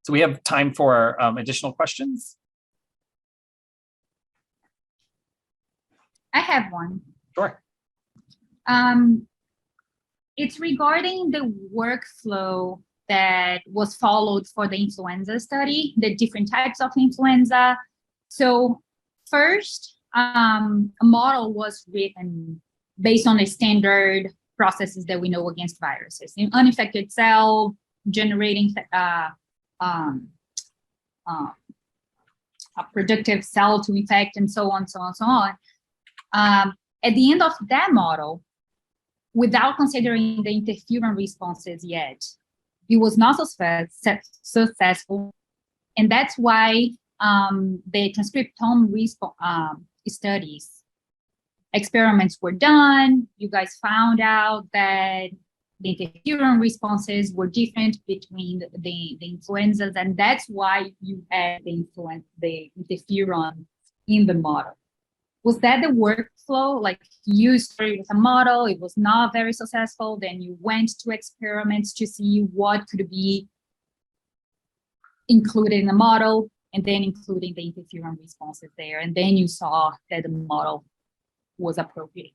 So we have time for additional questions. I have one. Sure. It's regarding the workflow that was followed for the influenza study, the different types of influenza. So first, a model was written based on the standard processes that we know against viruses. An uninfected cell generating a productive cell to infect, and so on, so on, so on. At the end of that model, without considering the interferon responses yet, it was not successful. And that's why the transcriptome studies, experiments were done. You guys found out that the interferon responses were different between the influenzas, and that's why you had the interferon in the model. Was that the workflow? Like, you started with a model, it was not very successful, then you went to experiments to see what could be included in the model, and then including the interferon responses there, and then you saw that the model was appropriate.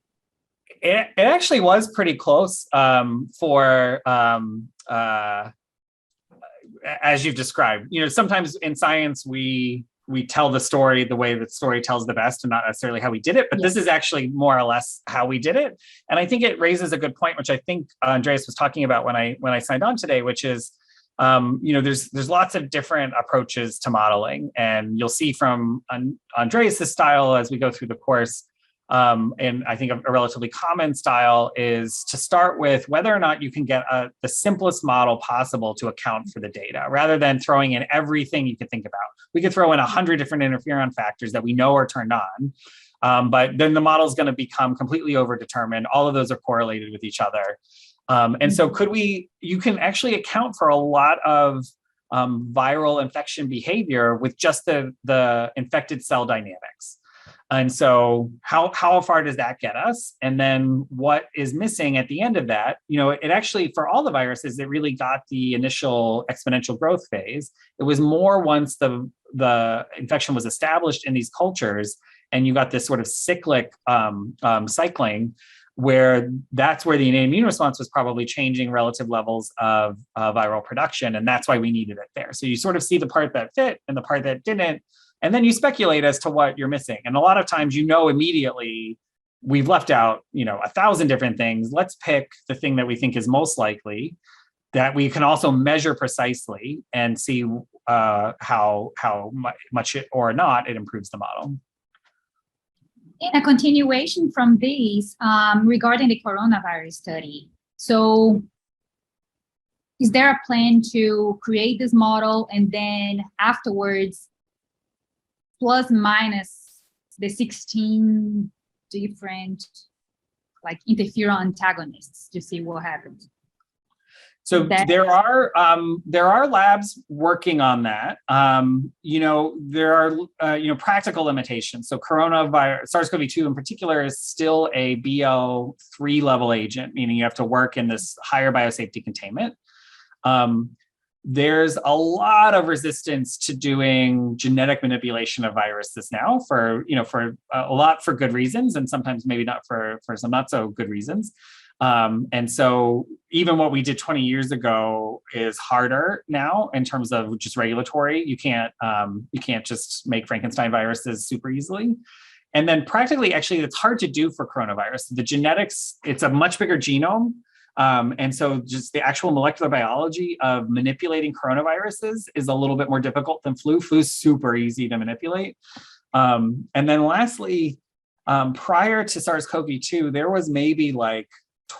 It actually was pretty close for as you've described. You know, sometimes in science we tell the story the way the story tells the best and not necessarily how we did it, but This is actually more or less how we did it. And I think it raises a good point, which I think Andreas was talking about when I signed on today, which is, you know, there's lots of different approaches to modeling, and you'll see from Andreas' style as we go through the course. And I think a relatively common style is to start with whether or not you can get the simplest model possible to account for the data, rather than throwing in everything you could think about. We could throw in 100 different interferon factors that we know are turned on, but then the model is going to become completely overdetermined. All of those are correlated with each other. And so you can actually account for a lot of viral infection behavior with just the infected cell dynamics. And so how far does that get us? And then what is missing at the end of that? You know, it actually, for all the viruses, it really got the initial exponential growth phase. It was more once the infection was established in these cultures, and you got this sort of cyclic cycling, where that's where the innate immune response was probably changing relative levels of viral production. And that's why we needed it there. So you sort of see the part that fit and the part that didn't. And then you speculate as to what you're missing. And a lot of times, you know, immediately we've left out, you know, 1,000 different things. Let's pick the thing that we think is most likely, that we can also measure precisely and see how much it or not it improves the model. In a continuation from these, regarding the coronavirus study. So is there a plan to create this model and then afterwards plus minus the 16 different like interferon antagonists to see what happens? So there are labs working on that. You know, there are you know, practical limitations. So coronavirus, SARS-CoV-2 in particular, is still a BL3 level agent, meaning you have to work in this higher biosafety containment. There's a lot of resistance to doing genetic manipulation of viruses now, for a lot for good reasons, and sometimes maybe not for some not so good reasons. And so even what we did 20 years ago is harder now in terms of just regulatory. You can't just make Frankenstein viruses super easily. And then practically, actually, it's hard to do for coronavirus. The genetics, it's a much bigger genome. And so just the actual molecular biology of manipulating coronaviruses is a little bit more difficult than flu. Flu's super easy to manipulate. And then lastly, prior to SARS-CoV-2, there was maybe like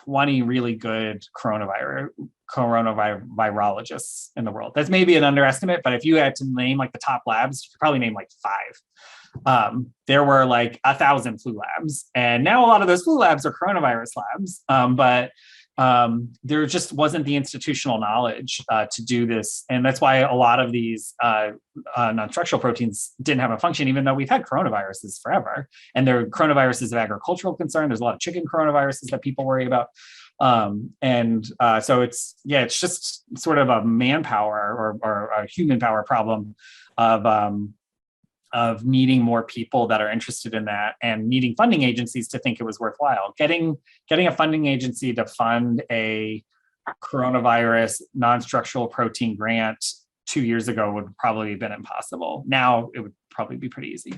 20 really good coronavirologists in the world. That's maybe an underestimate, but if you had to name like the top labs, you could probably name like 5. There were like 1,000 flu labs, and now a lot of those flu labs are coronavirus labs. But there just wasn't the institutional knowledge to do this. And that's why a lot of these non-structural proteins didn't have a function, even though we've had coronaviruses forever. And there are coronaviruses of agricultural concern. There's a lot of chicken coronaviruses that people worry about. So it's just sort of a manpower or a human power problem of needing more people that are interested in that and needing funding agencies to think it was worthwhile. Getting a funding agency to fund a coronavirus non-structural protein grant 2 years ago would probably have been impossible. Now it would probably be pretty easy.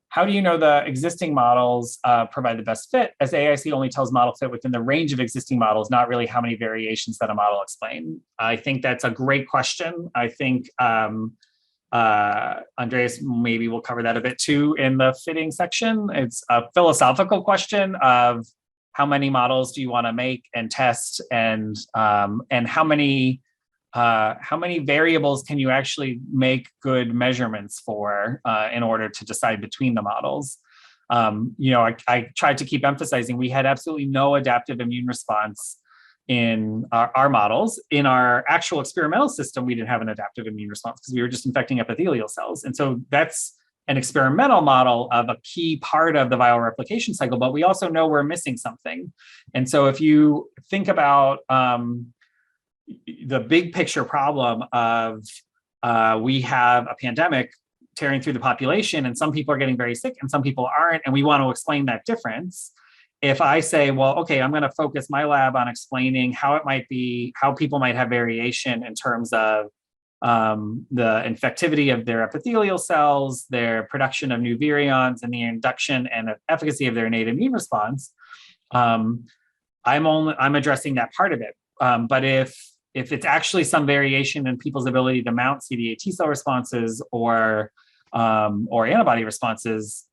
How do you know the existing models provide the best fit, as AIC only tells model fit within the range of existing models, not really how many variations that a model explain? I think that's a great question. I think Andreas maybe will cover that a bit too in the fitting section. It's a philosophical question of how many models do you want to make and test, and how many variables can you actually make good measurements for in order to decide between the models? I tried to keep emphasizing we had absolutely no adaptive immune response in our models. In our actual experimental system, we didn't have an adaptive immune response because we were just infecting epithelial cells. And so that's an experimental model of a key part of the viral replication cycle, but we also know we're missing something. And so if you think about the big picture problem of we have a pandemic tearing through the population and some people are getting very sick and some people aren't, and we want to explain that difference. If I say, well, okay, I'm going to focus my lab on explaining how it might be, how people might have variation in terms of the infectivity of their epithelial cells, their production of new virions, and the induction and efficacy of their innate immune response, I'm addressing that part of it. But if it's actually some variation in people's ability to mount CD8 T cell responses or antibody responses,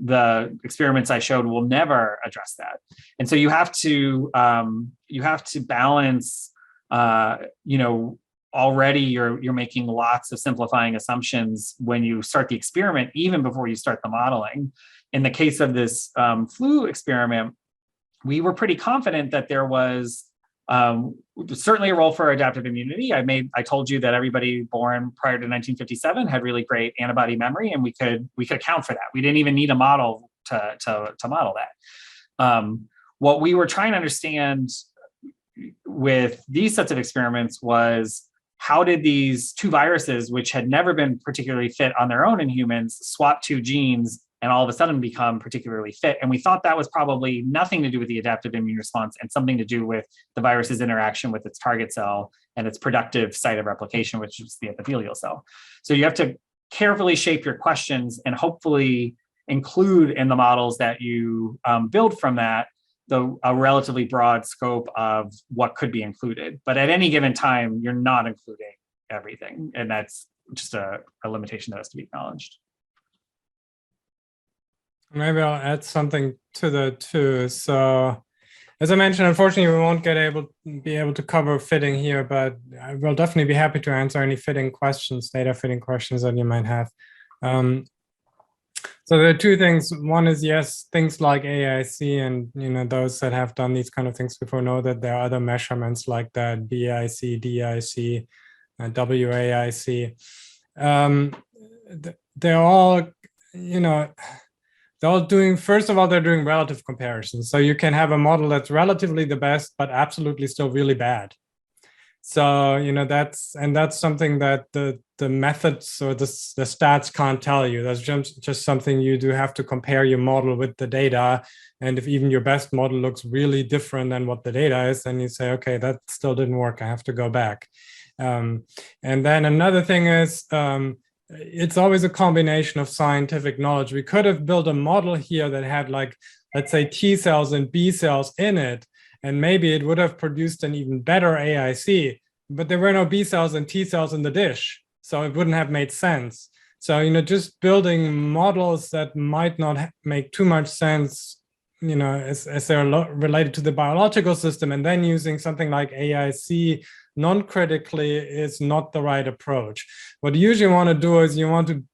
the experiments I showed will never address that. And so you have to balance, already you're making lots of simplifying assumptions when you start the experiment, even before you start the modeling. In the case of this flu experiment, we were pretty confident that there was certainly a role for adaptive immunity. I told you that everybody born prior to 1957 had really great antibody memory, and we could account for that. We didn't even need a model to model that. What we were trying to understand with these sets of experiments was, how did these two viruses, which had never been particularly fit on their own in humans, swap two genes and all of a sudden become particularly fit? And we thought that was probably nothing to do with the adaptive immune response and something to do with the virus's interaction with its target cell and its productive site of replication, which is the epithelial cell. So you have to carefully shape your questions and hopefully include in the models that you build from that a relatively broad scope of what could be included. But at any given time, you're not including everything. And that's just a limitation that has to be acknowledged. Maybe I'll add something to that too. So, as I mentioned, unfortunately, we won't be able to cover fitting here, but I will definitely be happy to answer any fitting questions, data fitting questions that you might have. So there are two things. One is, yes, things like AIC and those that have done these kind of things before know that there are other measurements like that, BIC, DIC, WAIC. They're all, they're all doing, first of all, they're doing relative comparisons. So you can have a model that's relatively the best, but absolutely still really bad. So, that's something that the methods or the stats can't tell you. That's just something you do have to compare your model with the data. And if even your best model looks really different than what the data is, then you say, okay, that still didn't work. I have to go back. And then another thing is, it's always a combination of scientific knowledge. We could have built a model here that had, like, let's say T cells and B cells in it, and maybe it would have produced an even better AIC, but there were no B cells and T cells in the dish, so it wouldn't have made sense. So, just building models that might not make too much sense, as they're related to the biological system, and then using something like AIC non-critically is not the right approach. What you usually want to do is you want to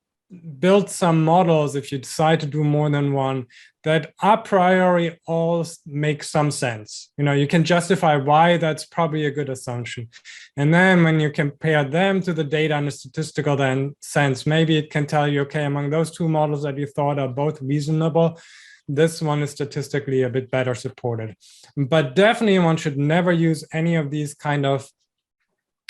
build some models, if you decide to do more than one, that a priori all make some sense. You can justify why that's probably a good assumption. And then when you compare them to the data in a statistical sense, maybe it can tell you, okay, among those two models that you thought are both reasonable, this one is statistically a bit better supported. But definitely one should never use any of these kind of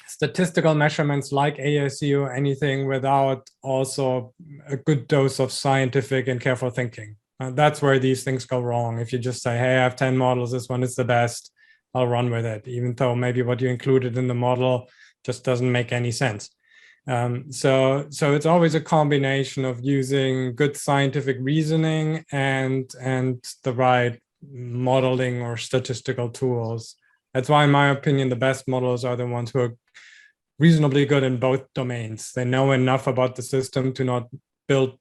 statistical measurements like AIC or anything without also a good dose of scientific and careful thinking. That's where these things go wrong. If you just say, hey, I have 10 models, this one is the best, I'll run with it, even though maybe what you included in the model just doesn't make any sense. So it's always a combination of using good scientific reasoning and the right modeling or statistical tools. That's why, in my opinion, the best models are the ones who are reasonably good in both domains. They know enough about the system to not build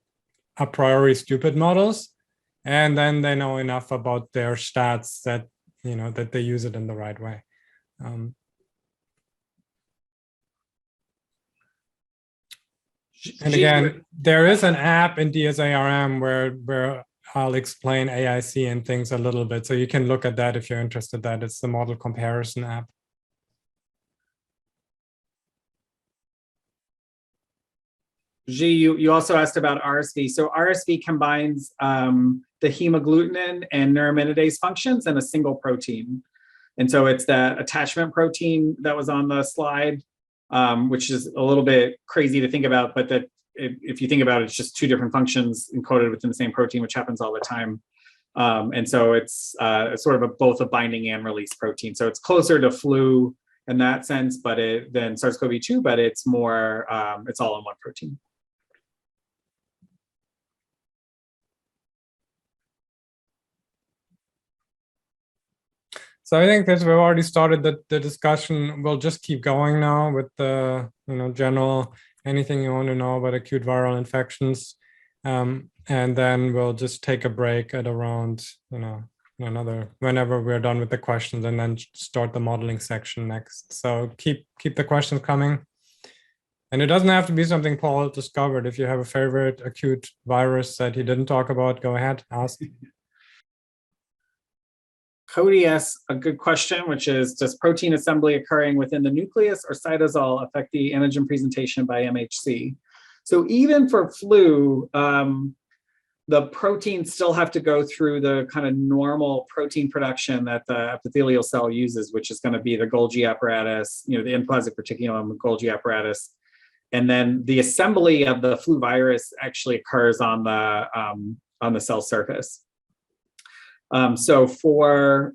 a priori stupid models, and then they know enough about their stats that that they use it in the right way. And again, there is an app in DSARM where I'll explain AIC and things a little bit, so you can look at that if you're interested. That it's the model comparison app. G, you also asked about RSV. So RSV combines the hemagglutinin and neuraminidase functions in a single protein. And so it's that attachment protein that was on the slide, which is a little bit crazy to think about, but that if you think about it, it's just two different functions encoded within the same protein, which happens all the time. And so it's sort of both a binding and release protein. So it's closer to flu in that sense, but than SARS-CoV-2, but it's more, it's all in one protein. So I think that we've already started the discussion. We'll just keep going now with the general, anything you want to know about acute viral infections. And then we'll just take a break at around, whenever we're done with the questions, and then start the modeling section next. So keep the questions coming. And it doesn't have to be something Paul discovered. If you have a favorite acute virus that he didn't talk about, go ahead, ask. Cody asks a good question, which is, does protein assembly occurring within the nucleus or cytosol affect the antigen presentation by MHC? So even for flu, the proteins still have to go through the kind of normal protein production that the epithelial cell uses, which is going to be the Golgi apparatus, the endoplasmic reticulum, Golgi apparatus. And then the assembly of the flu virus actually occurs on the cell surface. So for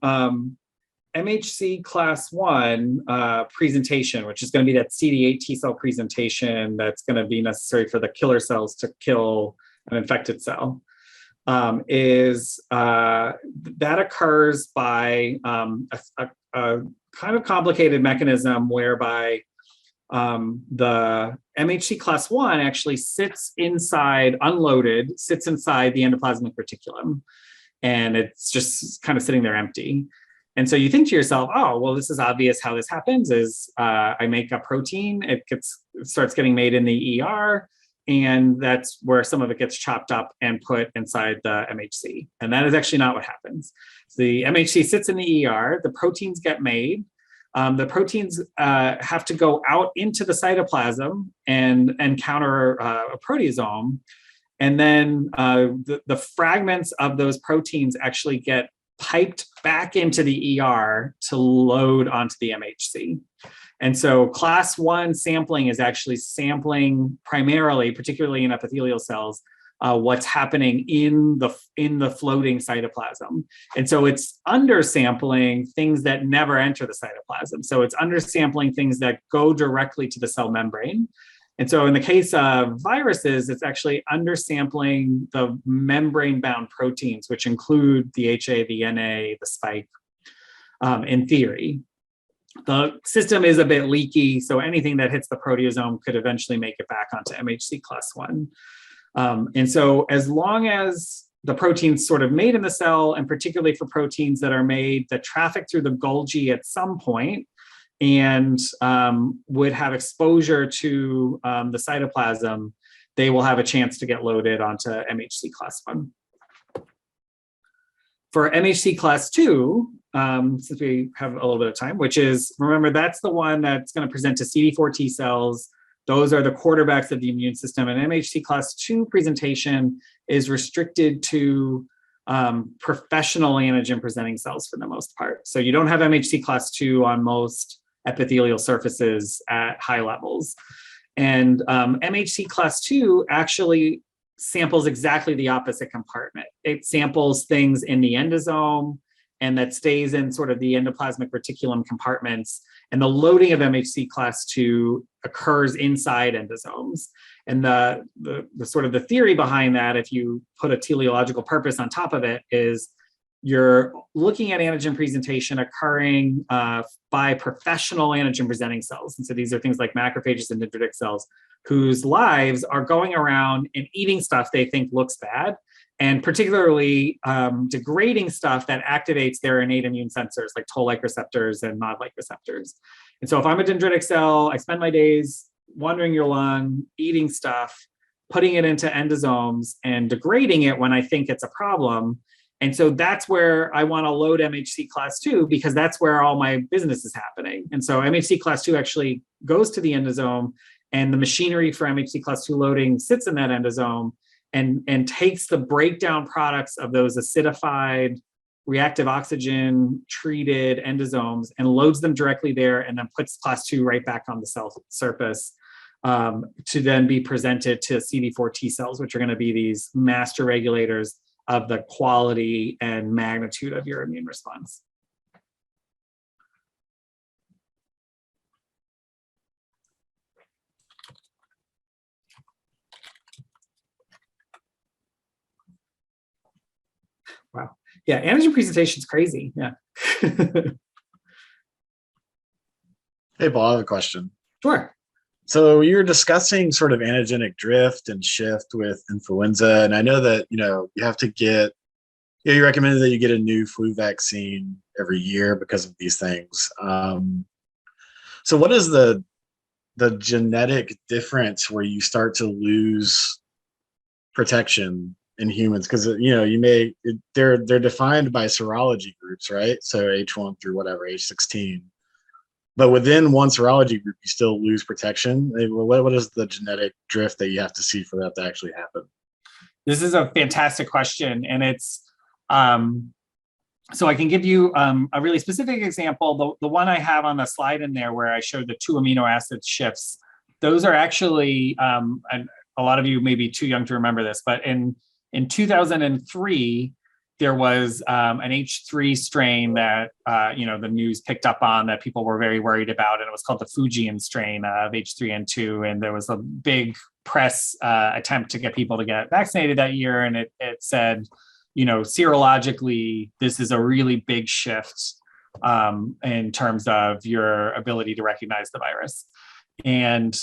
MHC class 1 presentation, which is going to be that CD8 T cell presentation that's going to be necessary for the killer cells to kill an infected cell, that occurs by a kind of complicated mechanism whereby the MHC class 1 actually sits inside the endoplasmic reticulum. And it's just kind of sitting there empty. And so you think to yourself, oh, well, this is obvious how this happens is I make a protein, it starts getting made in the ER, and that's where some of it gets chopped up and put inside the MHC. And that is actually not what happens. So the MHC sits in the ER, the proteins get made, the proteins have to go out into the cytoplasm and encounter a proteasome. And then the fragments of those proteins actually get piped back into the ER to load onto the MHC. And so class 1 sampling is actually sampling primarily, particularly in epithelial cells, what's happening in the floating cytoplasm. And so it's undersampling things that never enter the cytoplasm. So it's undersampling things that go directly to the cell membrane. And so in the case of viruses, it's actually undersampling the membrane-bound proteins, which include the HA, the NA, the spike, in theory. The system is a bit leaky, so anything that hits the proteasome could eventually make it back onto MHC class 1. And so as long as the proteins sort of made in the cell, and particularly for proteins that are made that traffic through the Golgi at some point, and would have exposure to the cytoplasm, they will have a chance to get loaded onto MHC class 1. For MHC class 2, since we have a little bit of time, which is, remember, that's the one that's going to present to CD4 T cells. Those are the quarterbacks of the immune system. And MHC class 2 presentation is restricted to professional antigen presenting cells for the most part. So you don't have MHC class 2 on most epithelial surfaces at high levels. And MHC class 2 actually samples exactly the opposite compartment. It samples things in the endosome and that stays in sort of the endoplasmic reticulum compartments. And the loading of MHC class 2 occurs inside endosomes. And the sort of the theory behind that, if you put a teleological purpose on top of it, is you're looking at antigen presentation occurring by professional antigen presenting cells. And so these are things like macrophages and dendritic cells, whose lives are going around and eating stuff they think looks bad, and particularly degrading stuff that activates their innate immune sensors like toll-like receptors and nod-like receptors. And so if I'm a dendritic cell, I spend my days wandering your lung, eating stuff, putting it into endosomes and degrading it when I think it's a problem. And so that's where I want to load MHC class 2, because that's where all my business is happening. And so MHC class 2 actually goes to the endosome, and the machinery for MHC class 2 loading sits in that endosome and takes the breakdown products of those acidified, reactive oxygen treated endosomes and loads them directly there, and then puts class 2 right back on the cell surface to then be presented to CD4 T cells, which are going to be these master regulators of the quality and magnitude of your immune response. Wow. Yeah, antigen presentation is crazy. Yeah. Hey, Paul, I have a question. Sure. So you're discussing sort of antigenic drift and shift with influenza, and I know that you have to get. You recommended that you get a new flu vaccine every year because of these things. So what is the genetic difference where you start to lose protection in humans? Because they're defined by serology groups, right? So H1 through whatever H16. But within one serology group, you still lose protection. What is the genetic drift that you have to see for that to actually happen? This is a fantastic question, and it's so I can give you a really specific example. The one I have on the slide in there where I showed the 2 amino acid shifts, those are actually, and a lot of you may be too young to remember this, but in 2003, there was an H3 strain that the news picked up on that people were very worried about, and it was called the Fujian strain of H3N2. And there was a big press attempt to get people to get vaccinated that year, and it said, serologically, this is a really big shift in terms of your ability to recognize the virus. And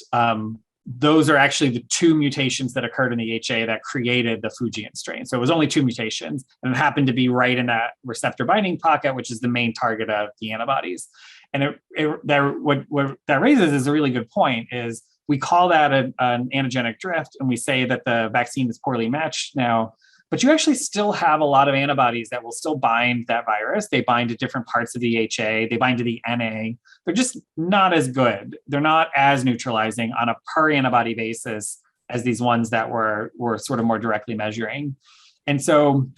those are actually the 2 mutations that occurred in the HA that created the Fujian strain. So it was only 2 mutations, and it happened to be right in that receptor binding pocket, which is the main target of the antibodies. And what that raises is a really good point, is we call that an antigenic drift, and we say that the vaccine is poorly matched now. But you actually still have a lot of antibodies that will still bind that virus. They bind to different parts of the HA. They bind to the NA. They're just not as good. They're not as neutralizing on a per antibody basis as these ones that we're sort of more directly measuring. And so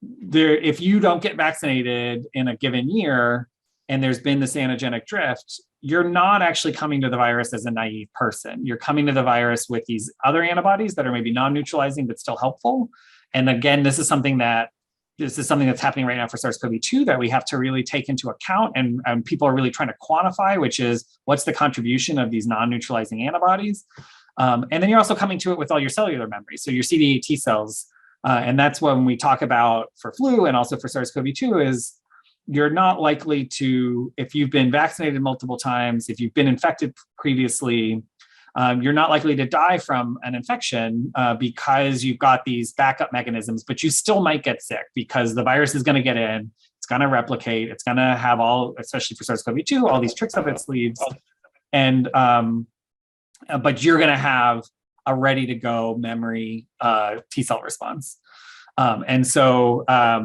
if you don't get vaccinated in a given year, and there's been this antigenic drift, you're not actually coming to the virus as a naive person. You're coming to the virus with these other antibodies that are maybe non-neutralizing but still helpful. And again, this is something that's happening right now for SARS-CoV-2 that we have to really take into account, and people are really trying to quantify, which is what's the contribution of these non-neutralizing antibodies. And then you're also coming to it with all your cellular memory, so your CD8 T cells. And that's when we talk about for flu and also for SARS-CoV-2 is you're not likely to, if you've been vaccinated multiple times, if you've been infected previously, you're not likely to die from an infection because you've got these backup mechanisms, but you still might get sick because the virus is going to get in, it's going to replicate, it's going to have all, especially for SARS-CoV-2, all these tricks up its sleeves. And, but you're going to have a ready to go memory T cell response. And so, as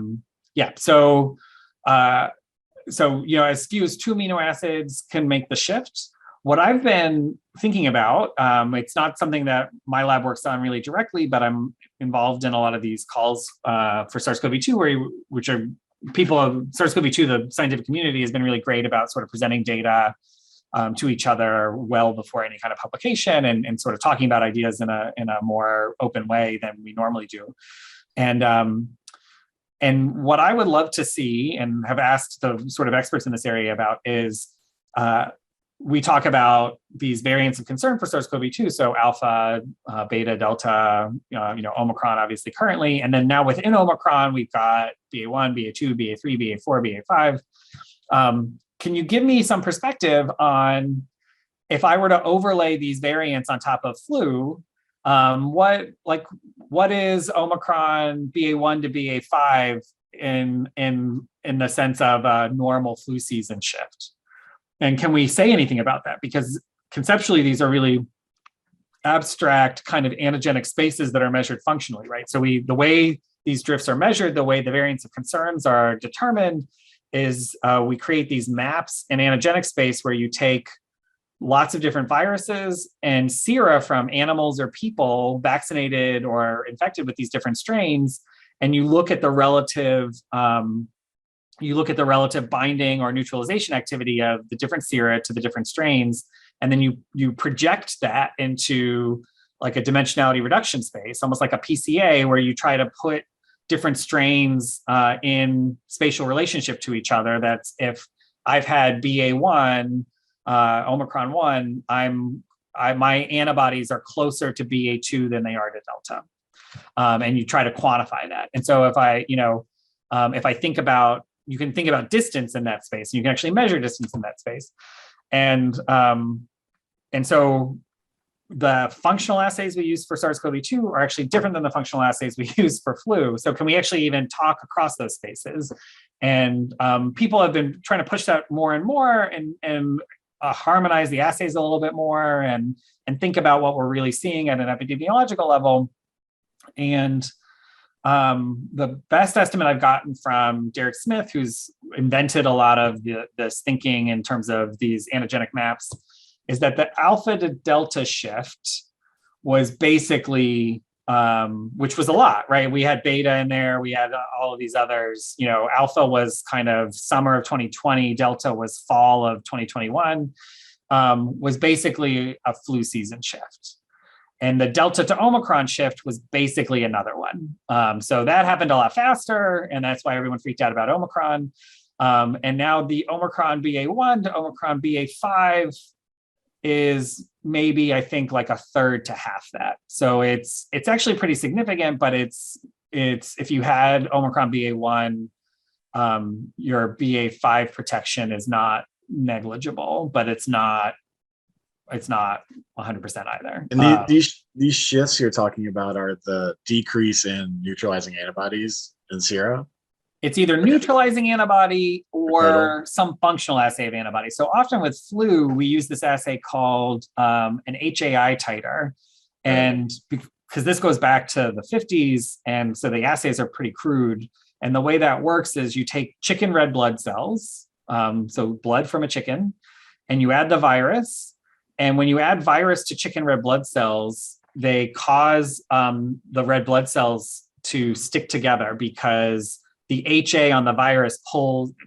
few as 2 amino acids can make the shift. What I've been thinking about, it's not something that my lab works on really directly, but I'm involved in a lot of these calls for SARS-CoV-2, which are people of SARS-CoV-2, the scientific community has been really great about sort of presenting data to each other well before any kind of publication and sort of talking about ideas in a more open way than we normally do. And what I would love to see and have asked the sort of experts in this area about is we talk about these variants of concern for SARS-CoV-2, so alpha, beta, delta, Omicron, obviously currently, and then now within Omicron, we've got BA1, BA2, BA3, BA4, BA5. Can you give me some perspective on if I were to overlay these variants on top of flu? What is Omicron BA1 to BA5 in the sense of a normal flu season shift? And can we say anything about that? Because conceptually, these are really abstract kind of antigenic spaces that are measured functionally, right? So the way these drifts are measured, the way the variants of concerns are determined is we create these maps in antigenic space where you take lots of different viruses and sera from animals or people vaccinated or infected with these different strains, and you look at the relative binding or neutralization activity of the different sera to the different strains, and then you project that into like a dimensionality reduction space, almost like a PCA, where you try to put different strains in spatial relationship to each other. That's if I've had BA1, Omicron 1, my antibodies are closer to BA2 than they are to Delta, and you try to quantify that. And so if I think about, you can think about distance in that space, and you can actually measure distance in that space, and so the functional assays we use for SARS-CoV-2 are actually different than the functional assays we use for flu. So can we actually even talk across those spaces? And people have been trying to push that more and more and harmonize the assays a little bit more and think about what we're really seeing at an epidemiological level. And the best estimate I've gotten from Derek Smith, who's invented a lot of this thinking in terms of these antigenic maps, is that the alpha to delta shift was basically, which was a lot, right? We had beta in there, we had all of these others. Alpha was kind of summer of 2020, delta was fall of 2021, was basically a flu season shift. And the delta to Omicron shift was basically another one. So that happened a lot faster, and that's why everyone freaked out about Omicron. And now the Omicron BA1 to Omicron BA5 is maybe, I think, like a third to half that. So it's actually pretty significant, but it's if you had Omicron BA1, your BA5 protection is not negligible, but it's not 100% either. And these shifts you're talking about are the decrease in neutralizing antibodies in sera? It's either neutralizing antibody or some functional assay of antibody. So often with flu, we use this assay called an HAI titer. And because this goes back to the 50s, and so the assays are pretty crude. And the way that works is you take chicken red blood cells, so blood from a chicken, and you add the virus. And when you add virus to chicken red blood cells, they cause the red blood cells to stick together because the HA on the virus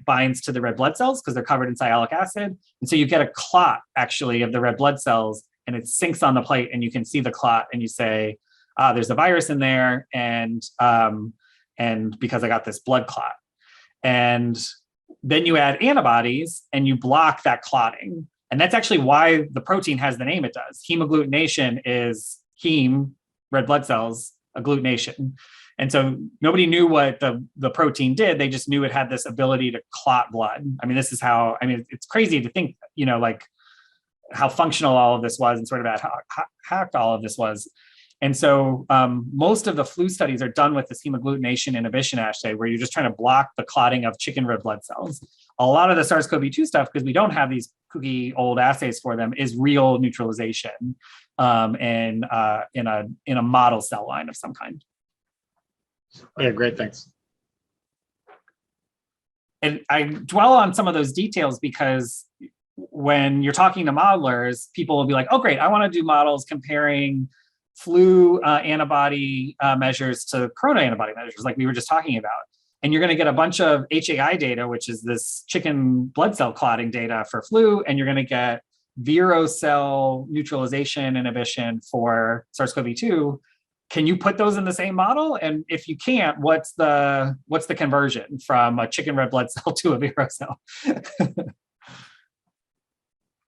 binds to the red blood cells because they're covered in sialic acid. And so you get a clot actually of the red blood cells, and it sinks on the plate, and you can see the clot, and you say, there's a virus in there, and because I got this blood clot. And then you add antibodies and you block that clotting. And that's actually why the protein has the name it does. Hemagglutination is heme, red blood cells, agglutination. And so nobody knew what the protein did. They just knew it had this ability to clot blood. I mean, it's crazy to think, like how functional all of this was and sort of how hacked all of this was. And so most of the flu studies are done with this hemagglutination inhibition assay, where you're just trying to block the clotting of chicken red blood cells. A lot of the SARS-CoV-2 stuff, because we don't have these kooky old assays for them, is real neutralization in a model cell line of some kind. Yeah, great, thanks. And I dwell on some of those details because when you're talking to modelers, people will be like, oh, great, I want to do models comparing flu antibody measures to corona antibody measures, like we were just talking about. And you're going to get a bunch of HAI data, which is this chicken blood cell clotting data for flu, and you're going to get vero cell neutralization inhibition for SARS-CoV-2. Can you put those in the same model? And if you can't, what's the conversion from a chicken red blood cell to a vero cell?